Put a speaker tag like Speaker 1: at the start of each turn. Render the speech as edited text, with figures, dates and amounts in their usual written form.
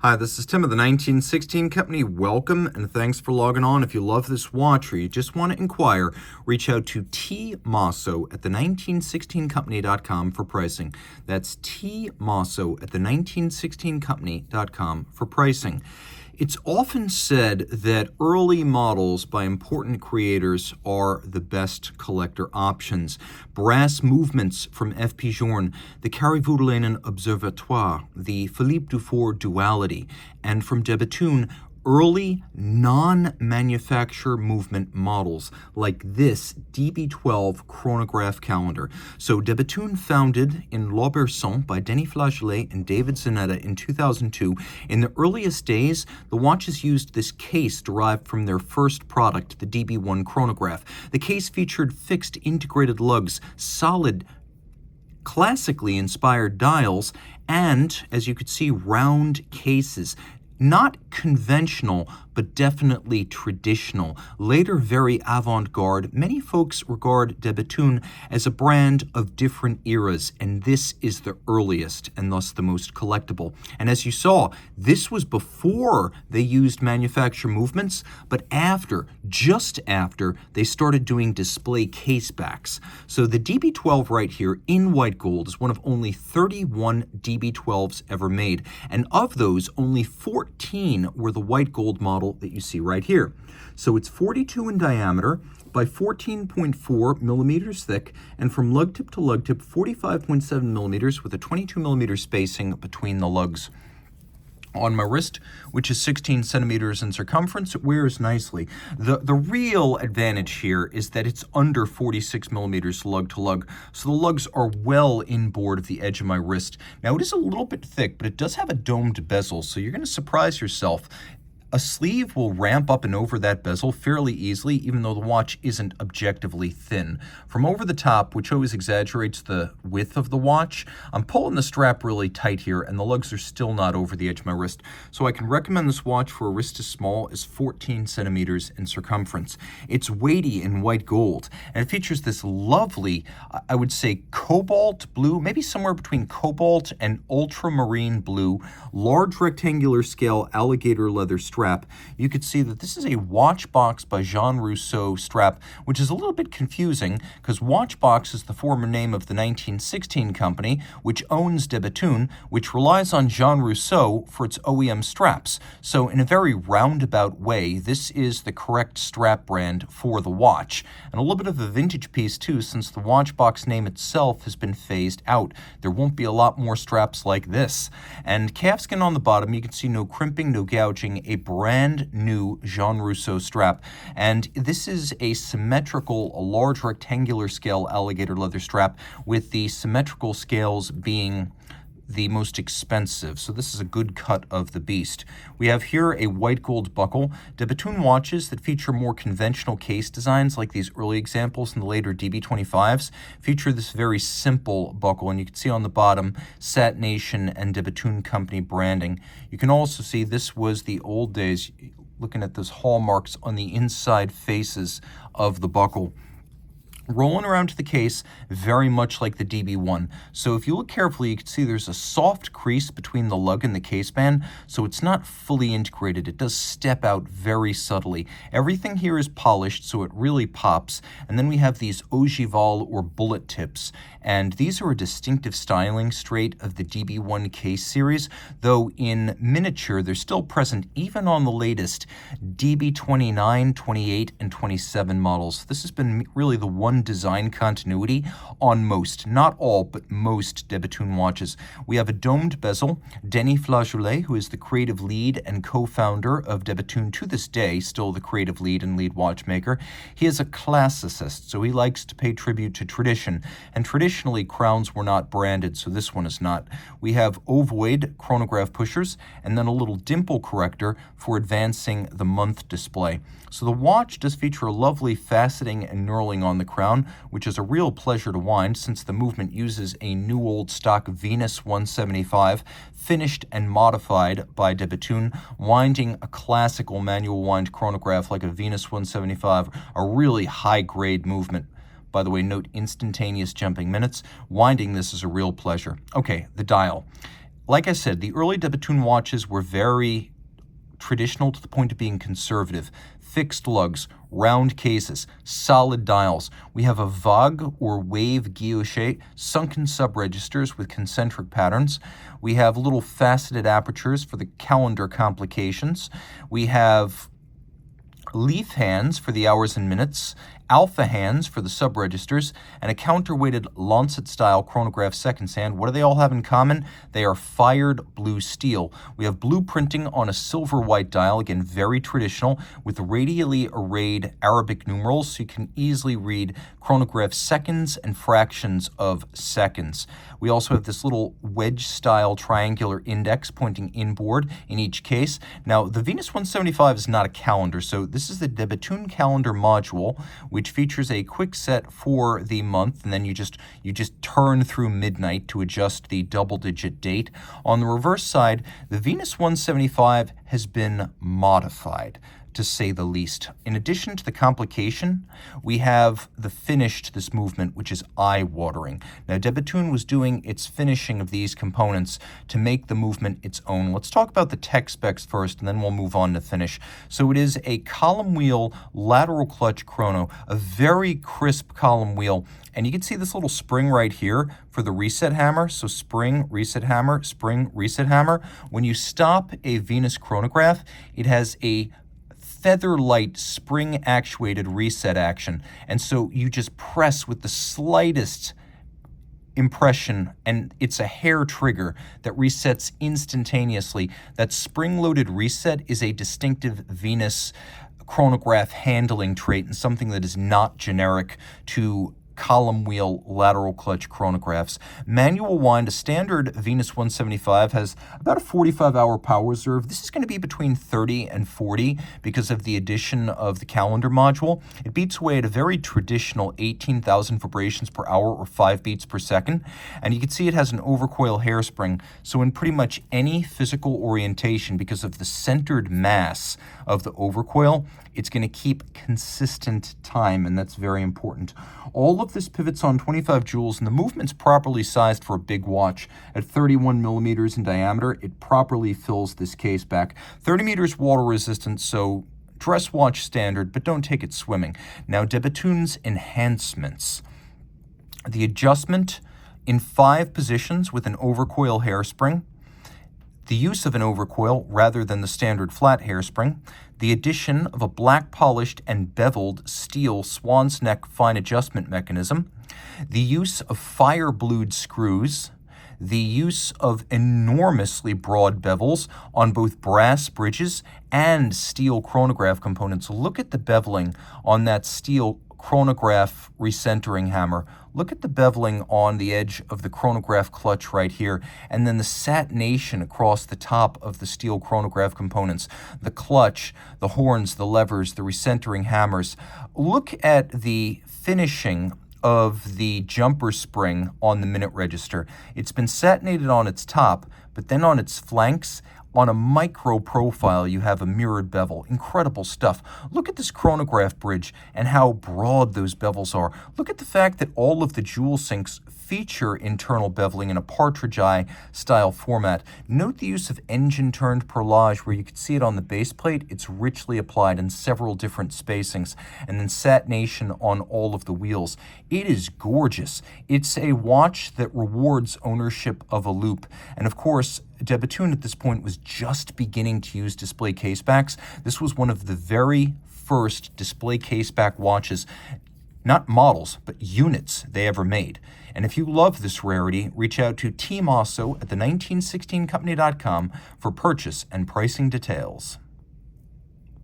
Speaker 1: Hi, this is Tim of the 1916 Company. Welcome and thanks for logging on. If you love this watch or you just want to inquire, reach out to Team Mosso at the1916company.com for pricing. That's Team Mosso at the1916company.com for pricing. It's often said that early models by important creators are the best collector options. Brass movements from F. Pigeon, the Carré-Vaudelainen Observatoire, the Philippe Dufour Duality, and from de Bethune, early non-manufacturer movement models like this DB12 Chronograph Calendar. So de Bethune, founded in L'Aubusson by Denis Flageolet and David Zanetta in 2002. In the earliest days, the watches used this case derived from their first product, the DB1 Chronograph. The case featured fixed integrated lugs, solid classically inspired dials, and, as you could see, round cases. Not conventional, but definitely traditional. Later, very avant-garde. Many folks regard de Bethune as a brand of different eras, and this is the earliest and thus the most collectible. And as you saw, this was before they used manufacturer movements, but after, just after, they started doing display case backs. So the DB12 right here in white gold is one of only 31 DB12s ever made, and of those, only 14 were the white gold model that you see right here. So it's 42 in diameter by 14.4 millimeters thick, and from lug tip to lug tip, 45.7 millimeters with a 22 millimeter spacing between the lugs. On my wrist, which is 16 centimeters in circumference, it wears nicely. The real advantage here is that it's under 46 millimeters lug to lug, so the lugs are well inboard of the edge of my wrist. Now, it is a little bit thick, but it does have a domed bezel, so you're going to surprise yourself. A sleeve will ramp up and over that bezel fairly easily, even though the watch isn't objectively thin. From over the top, which always exaggerates the width of the watch, I'm pulling the strap really tight here, and the lugs are still not over the edge of my wrist. So I can recommend this watch for a wrist as small as 14 centimeters in circumference. It's weighty in white gold, and it features this lovely, I would say, cobalt blue, maybe somewhere between cobalt and ultramarine blue, large rectangular scale alligator leather strap. You could see that this is a Watchbox by Jean Rousseau strap, which is a little bit confusing because Watchbox is the former name of the 1916 company, which owns de Bethune, which relies on Jean Rousseau for its OEM straps. So in a very roundabout way, this is the correct strap brand for the watch. And a little bit of a vintage piece too, since the Watchbox name itself has been phased out. There won't be a lot more straps like this. And calfskin on the bottom, you can see no crimping, no gouging, a brand new Jean Rousseau strap. And this is a symmetrical, a large rectangular scale alligator leather strap, with the symmetrical scales being the most expensive. So this is a good cut of the beast. We have here a white gold buckle. De Bethune watches that feature more conventional case designs, like these early examples in the later DB25s, feature this very simple buckle, and you can see on the bottom Sat Nation and de Bethune Company branding. You can also see this was the old days, looking at those hallmarks on the inside faces of the buckle. Rolling around to the case, very much like the DB1. So if you look carefully, you can see there's a soft crease between the lug and the case band, so it's not fully integrated. It does step out very subtly. Everything here is polished, so it really pops. And then we have these ogival or bullet tips, and these are a distinctive styling trait of the DB1 case series, though in miniature, they're still present even on the latest DB29, 28, and 27 models. This has been really the one design continuity on most, not all, but most de Bethune watches. We have a domed bezel. Denis Flageolet, who is the creative lead and co-founder of de Bethune to this day, still the creative lead and lead watchmaker. He is a classicist, so he likes to pay tribute to tradition, and traditionally crowns were not branded, so this one is not. We have ovoid chronograph pushers, and then a little dimple corrector for advancing the month display. So the watch does feature a lovely faceting and knurling on the crown, which is a real pleasure to wind since the movement uses a new old stock Venus 175, finished and modified by de Bethune. Winding a classical manual wind chronograph like a Venus 175, a really high-grade movement. By the way, note instantaneous jumping minutes. Winding this is a real pleasure. Okay, the dial. like I said, the early de Bethune watches were very traditional to the point of being conservative. Fixed lugs, round cases, solid dials. We have a vague or wave guilloche, sunken subregisters with concentric patterns. We have little faceted apertures for the calendar complications. We have leaf hands for the hours and minutes, alpha hands for the subregisters, and a counterweighted Lancet-style chronograph seconds hand. What do they all have in common? They are fired blue steel. We have blue printing on a silver-white dial, again, very traditional, with radially arrayed Arabic numerals, so you can easily read chronograph seconds and fractions of seconds. We also have this little wedge-style triangular index pointing inboard in each case. Now, the Venus 175 is not a calendar, so this is the de Bethune calendar module, which features a quick set for the month, and then you just turn through midnight to adjust the double-digit date. On the reverse side, the Venus 175 has been modified, to say the least. In addition to the complication, we have the finish to this movement, which is eye-watering. Now, de Bethune was doing its finishing of these components to make the movement its own. Let's talk about the tech specs first, and then we'll move on to finish. So it is a column wheel lateral clutch chrono, a very crisp column wheel. And you can see this little spring right here for the reset hammer. So spring, reset hammer, spring, reset hammer. When you stop a Venus chronograph, it has a feather-light spring-actuated reset action. And so you just press with the slightest impression, and it's a hair trigger that resets instantaneously. That spring-loaded reset is a distinctive Venus chronograph handling trait and something that is not generic to column wheel lateral clutch chronographs. Manual wind, a standard Venus 175 has about a 45-hour power reserve. This is going to be between 30 and 40 because of the addition of the calendar module. It beats away at a very traditional 18,000 vibrations per hour or 5 beats per second. And you can see it has an overcoil hairspring. So in pretty much any physical orientation, because of the centered mass of the overcoil, it's going to keep consistent time, and that's very important. All of this pivots on 25 joules, and the movement's properly sized for a big watch. At 31 millimeters in diameter, it properly fills this case back. 30 meters water resistant, so dress watch standard, but don't take it swimming. Now, de Bethune's enhancements. The adjustment in 5 positions with an overcoil hairspring, the use of an overcoil rather than the standard flat hairspring, the addition of a black polished and beveled steel swan's neck fine adjustment mechanism, the use of fire-blued screws, the use of enormously broad bevels on both brass bridges and steel chronograph components. Look at the beveling on that steel chronograph recentering hammer. Look at the beveling on the edge of the chronograph clutch right here, and then the satination across the top of the steel chronograph components, the clutch, the horns, the levers, the recentering hammers. Look at the finishing of the jumper spring on the minute register. It's been satinated on its top, but then on its flanks, on a micro profile, you have a mirrored bevel. Incredible stuff. Look at this chronograph bridge and how broad those bevels are. Look at the fact that all of the jewel sinks feature internal beveling in a partridge eye style format. Note the use of engine-turned perlage where you can see it on the base plate. It's richly applied in several different spacings, and then satination on all of the wheels. It is gorgeous. It's a watch that rewards ownership of a loop. And of course, de Bethune at this point was just beginning to use display casebacks. This was one of the very first display caseback watches, not models, but units they ever made. And if you love this rarity, reach out to Team Mosso at the 1916company.com for purchase and pricing details.